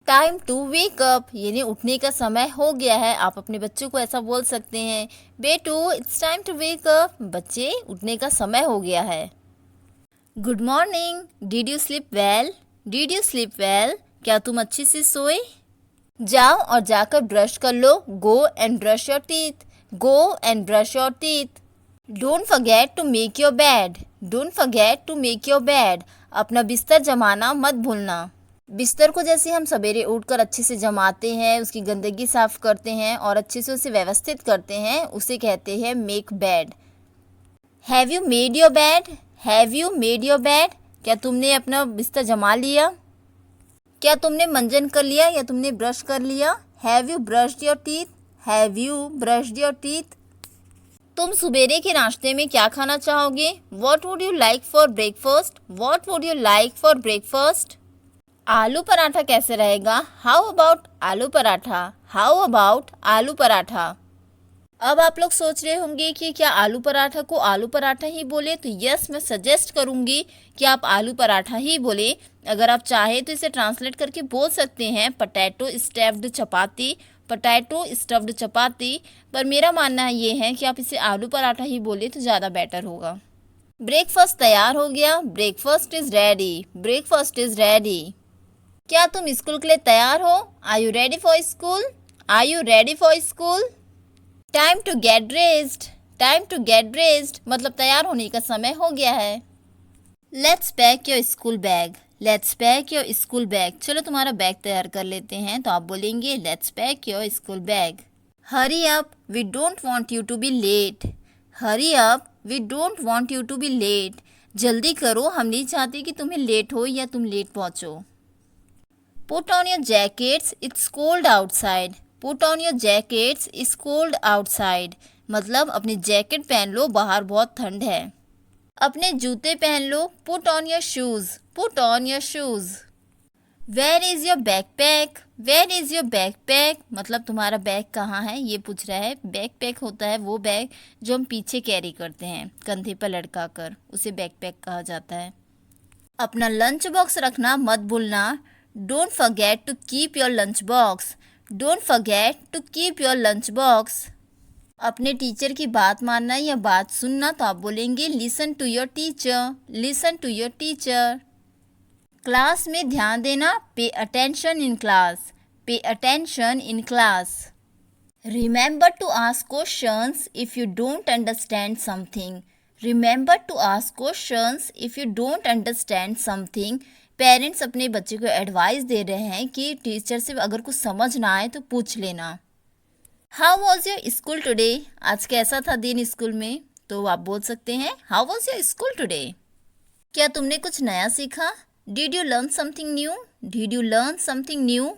Time to wake up यानी उठने का समय हो गया है। आप अपने बच्चों को ऐसा बोल सकते हैं, बेटू it's time to wake up, बच्चे उठने का समय हो गया है। Good morning, did you sleep well, did you sleep well, क्या तुम अच्छे से सोए। जाओ और जाकर ब्रश कर लो, go and brush your teeth, go and brush your teeth. Don't forget to make your bed, don't forget to make your bed, अपना बिस्तर जमाना मत भूलना। बिस्तर को जैसे हम सवेरे उठकर अच्छे से जमाते हैं, उसकी गंदगी साफ करते हैं और अच्छे से उसे व्यवस्थित करते हैं, उसे कहते हैं make bed. Have you made your bed, have you made your bed, क्या तुमने अपना बिस्तर जमा लिया, क्या तुमने मंजन कर लिया या तुमने ब्रश कर लिया। Have you brushed your teeth, have you brushed your teeth. तुम सुबेरे के नाश्ते में क्या खाना चाहोगे, what would you like for breakfast, what would you like for breakfast. आलू पराठा कैसे रहेगा, हाउ अबाउट आलू पराठा, हाउ अबाउट आलू पराठा। अब आप लोग सोच रहे होंगे कि क्या आलू पराठा को आलू पराठा ही बोले, तो यस, मैं सजेस्ट करूंगी कि आप आलू पराठा ही बोले। अगर आप चाहे तो इसे ट्रांसलेट करके बोल सकते हैं पोटैटो स्टफ्ड चपाती, पोटैटो स्टफ्ड चपाती, पर मेरा मानना ये है कि आप इसे आलू पराठा ही बोले तो ज़्यादा बेटर होगा। ब्रेकफास्ट तैयार हो गया, breakfast is ready, breakfast is ready. क्या तुम स्कूल के लिए तैयार हो, are you ready for school, are you ready for school. Time to get dressed, time to get dressed, मतलब तैयार होने का समय हो गया है। Let's pack your school bag, let's pack your school bag, चलो तुम्हारा बैग तैयार कर लेते हैं, तो आप बोलेंगे let's pack your school bag. Hurry up, we don't want you to be late, hurry up, we don't want you to be late, जल्दी करो, हम नहीं चाहते कि तुम्हें लेट हो या तुम लेट पहुंचो। Put on your jackets, it's cold outside. Put on your jackets, it's cold outside. मतलब अपने जैकेट पहन लो, बाहर बहुत ठंड है। अपने जूते पहन लो, Put on your shoes, Put on your shoes. Where is your backpack? Where is your backpack? मतलब तुम्हारा बैग कहाँ है, ये पूछ रहा है। बैकपैक होता है वो बैग जो हम पीछे कैरी करते हैं, कंधे पर लटका कर, उसे बैकपैक कहा जाता है। अपना लंच बॉक्स रखना मत भूलना, Don't forget to keep your lunch box. Don't forget to keep your lunch box. अपने टीचर की बात मानना या बात सुनना, तो आप बोलेंगे listen to your teacher, listen to your teacher. Class में ध्यान देना, pay attention in class, pay attention in class. Remember to ask questions if you don't understand something. Remember to ask questions if you don't understand something. Parents अपने बच्चे को advice दे रहे हैं कि teacher से अगर कुछ समझ ना आए तो पूछ लेना। How was your school today, आज कैसा था दिन स्कूल में, तो आप बोल सकते हैं how was your school today. क्या तुमने कुछ नया सीखा, did you learn something new, did you learn something new.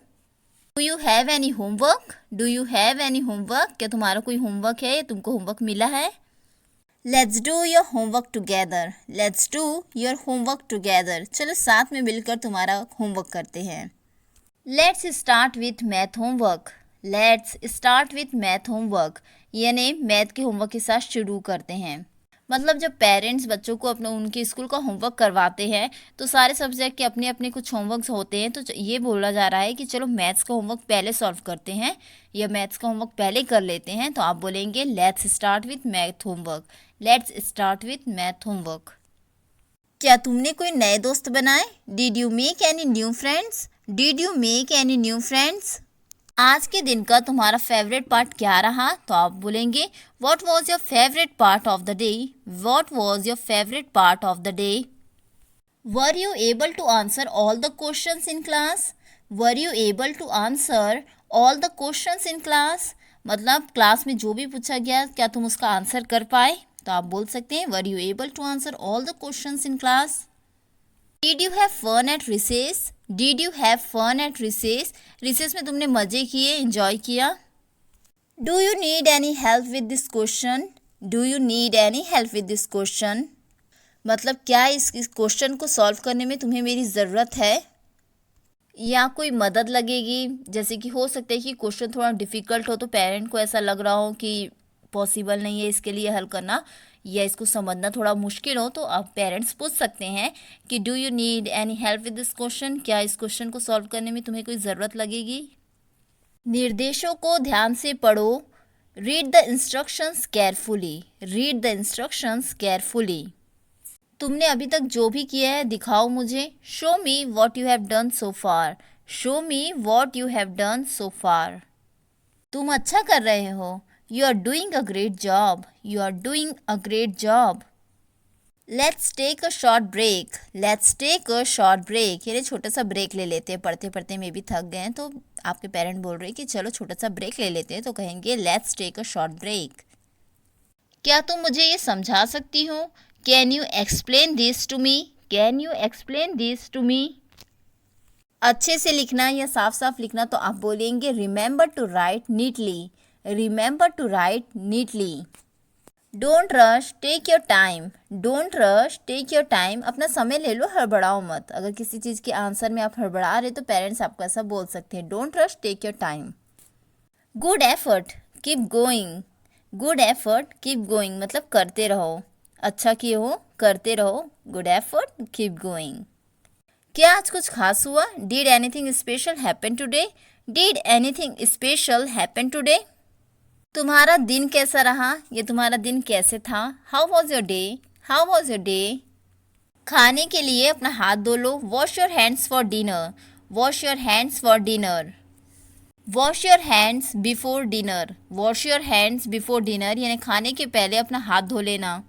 Do you have any homework, do you have any homework, क्या तुम्हारा कोई होमवर्क है या तुमको होमवर्क मिला है। Let's do your homework together, let's do your homework together, चलो साथ में मिलकर तुम्हारा होमवर्क करते हैं। Let's start with math homework, let's start with math homework, यानी मैथ के होमवर्क के साथ शुरू करते हैं। मतलब जब पेरेंट्स बच्चों को अपने उनके स्कूल का होमवर्क करवाते हैं तो सारे सब्जेक्ट के अपने अपने कुछ होमवर्क्स होते हैं, तो ये बोला जा रहा है कि चलो मैथ्स का होमवर्क पहले सॉल्व करते हैं या मैथ्स का होमवर्क पहले कर लेते हैं, तो आप बोलेंगे let's start with math homework, let's start with math homework. क्या तुमने कोई नए दोस्त बनाए, did you make any new friends, did you make any new friends. आज के दिन का तुम्हारा फेवरेट पार्ट क्या रहा, तो आप बोलेंगे what was your favourite part of the day, what was your favourite part of the day. Were you able to answer all the questions in class, were you able to answer all the questions in class, मतलब class में जो भी पूछा गया क्या तुम उसका answer कर पाए, तो आप बोल सकते हैं were you able to answer all the questions in class. Did you have fun at recess, did you have fun at recess, recess में तुमने मज़े किए, एंजॉय किया। Do you need any help with this question, do you need any help with this question, मतलब क्या इस question को solve करने में तुम्हें मेरी ज़रूरत है या कोई मदद लगेगी। जैसे कि हो सकता है कि क्वेश्चन थोड़ा डिफ़िकल्ट हो तो पेरेंट को ऐसा लग रहा हो कि पॉसिबल नहीं है इसके लिए हल करना, या इसको समझना थोड़ा मुश्किल हो तो आप पेरेंट्स पूछ सकते हैं कि do you need any help with this question, क्या इस क्वेश्चन को सॉल्व करने में तुम्हें कोई ज़रूरत लगेगी। निर्देशों को ध्यान से पढ़ो। Read the instructions carefully, read the instructions carefully. तुमने अभी तक जो भी किया है दिखाओ मुझे। Show me what you have done so far, show me what you have done so far. तुम अच्छा कर रहे हो। You are doing a great job, you are doing a great job. Let's take a short break, let's take a short break, यानी छोटा सा break ले लेते हैं, पढ़ते पढ़ते में भी थक गए हैं तो आपके पेरेंट बोल रहे हैं कि चलो छोटा सा ब्रेक ले लेते हैं, तो कहेंगे let's take a short break. क्या तुम मुझे ये समझा सकती हो। Can you explain this to me, can you explain this to me. अच्छे से लिखना या साफ साफ लिखना तो आप बोलेंगे remember to write neatly, remember to write neatly. Don't rush take your time, don't rush take your time, अपना समय ले लो, हड़बड़ाओ मत। अगर किसी चीज़ के आंसर में आप हड़बड़ा रहे तो पेरेंट्स आपको ऐसा बोल सकते हैं, don't rush take your time. Good effort keep going, good effort keep going मतलब करते रहो, अच्छा किए हो करते रहो, गुड एफर्ट कीप गोइंग। क्या आज कुछ खास हुआ। Did anything special happen today, did anything special happen today. तुम्हारा दिन कैसा रहा, ये तुम्हारा दिन कैसे था। How was your day, how was your day. खाने के लिए अपना हाथ धो लो। Wash your hands for dinner, wash your hands for dinner. Wash your hands before dinner, wash your hands before dinner यानी खाने के पहले अपना हाथ धो लेना।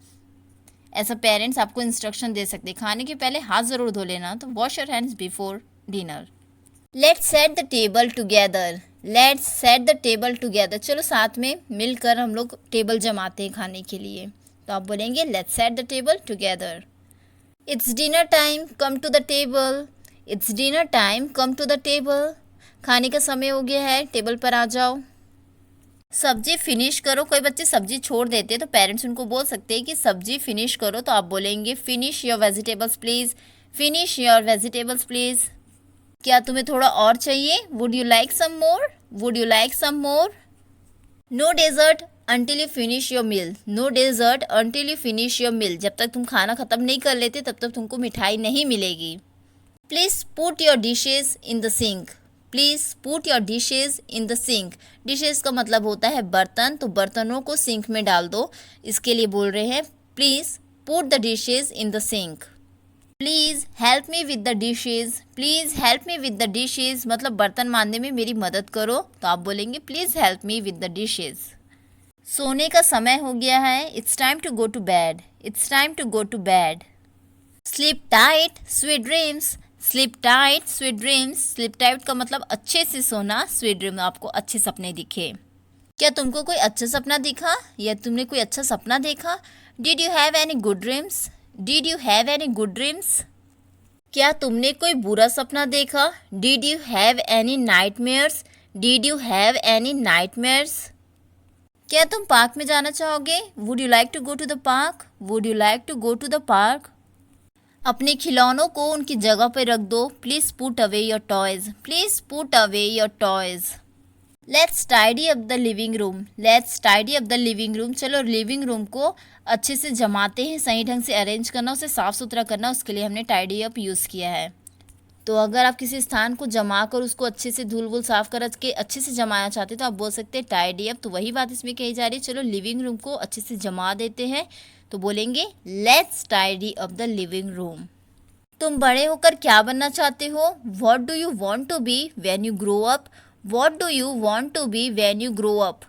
ऐसा पेरेंट्स आपको इंस्ट्रक्शन दे सकते हैं, खाने के पहले हाथ ज़रूर धो लेना, तो wash your hands before dinner. Let's set the table together, let's set the table together, चलो साथ में मिलकर हम लोग टेबल जमाते हैं खाने के लिए, तो आप बोलेंगे let's set the table together. It's dinner time come to the table, it's dinner time come to the table, खाने का समय हो गया है टेबल पर आ जाओ। सब्जी फिनिश करो, कोई बच्चे सब्जी छोड़ देते हैं तो पेरेंट्स उनको बोल सकते हैं कि सब्जी फिनिश करो, तो आप बोलेंगे finish your vegetables please, finish your vegetables please. क्या तुम्हें थोड़ा और चाहिए। Would you like some more, would you like some more. No dessert until you finish your meal, no dessert until you finish your meal, जब तक तुम खाना ख़त्म नहीं कर लेते तब तक तुमको मिठाई नहीं मिलेगी। Please put your dishes in the sink, please put your dishes in the sink, dishes का मतलब होता है बर्तन, तो बर्तनों को सिंक में डाल दो, इसके लिए बोल रहे हैं please put the dishes in the sink. Please help me with the dishes, please help me with the dishes मतलब बर्तन मांजने में मेरी मदद करो, तो आप बोलेंगे please help me with the dishes. सोने का समय हो गया है। It's time to go to bed, it's time to go to bed. Sleep tight sweet dreams, sleep tight sweet dreams, sleep tight का मतलब अच्छे से सोना, स्वीट ड्रीम आपको अच्छे सपने दिखे। क्या तुमको कोई अच्छा सपना दिखा या तुमने कोई अच्छा सपना देखा। Did you have any good dreams, did you have any good dreams. क्या तुमने कोई बुरा सपना देखा। Did you have any nightmares, did you have any nightmares. क्या तुम पार्क में जाना चाहोगे। Would you like to go to the park, would you like to go to the park. अपने खिलौनों को उनकी जगह पर रख दो। Please put away your toys, please put away your toys. Let's tidy up the living room, let's tidy up the living room, चलो living room को अच्छे से जमाते हैं, सही ढंग से अरेंज करना, उसे साफ़ सुथरा करना, उसके लिए हमने टाइडी अप यूज़ किया है। तो अगर आप किसी स्थान को जमा कर उसको अच्छे से धूल वूल साफ़ कर के अच्छे से जमाना चाहते तो आप बोल सकते हैं टाइडी अप, तो वही बात इसमें कही जा रही है। चलो लिविंग रूम को अच्छे से जमा देते हैं, तो बोलेंगे let's tidy up the living room. तुम बड़े होकर क्या बनना चाहते हो। What do you want to be when you grow up, what do you want to be when you grow up.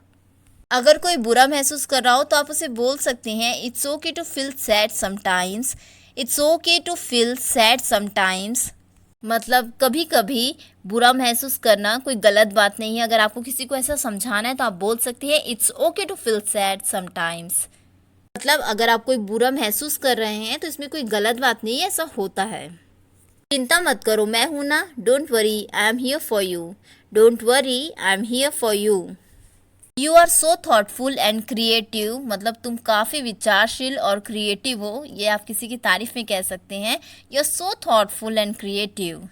अगर कोई बुरा महसूस कर रहा हो तो आप उसे बोल सकते हैं it's okay to feel sad sometimes, it's okay to feel sad sometimes मतलब कभी कभी बुरा महसूस करना कोई गलत बात नहीं है। अगर आपको किसी को ऐसा समझाना है तो आप बोल सकते हैं it's okay to feel sad sometimes, मतलब अगर आप कोई बुरा महसूस कर रहे हैं तो इसमें कोई गलत बात नहीं है, ऐसा होता है। चिंता मत करो मैं हूं ना, don't worry I am here for you, don't worry I am here for you. You are so thoughtful and creative मतलब तुम काफ़ी विचारशील और क्रिएटिव हो, ये आप किसी की तारीफ में कह सकते हैं। You are so thoughtful and creative.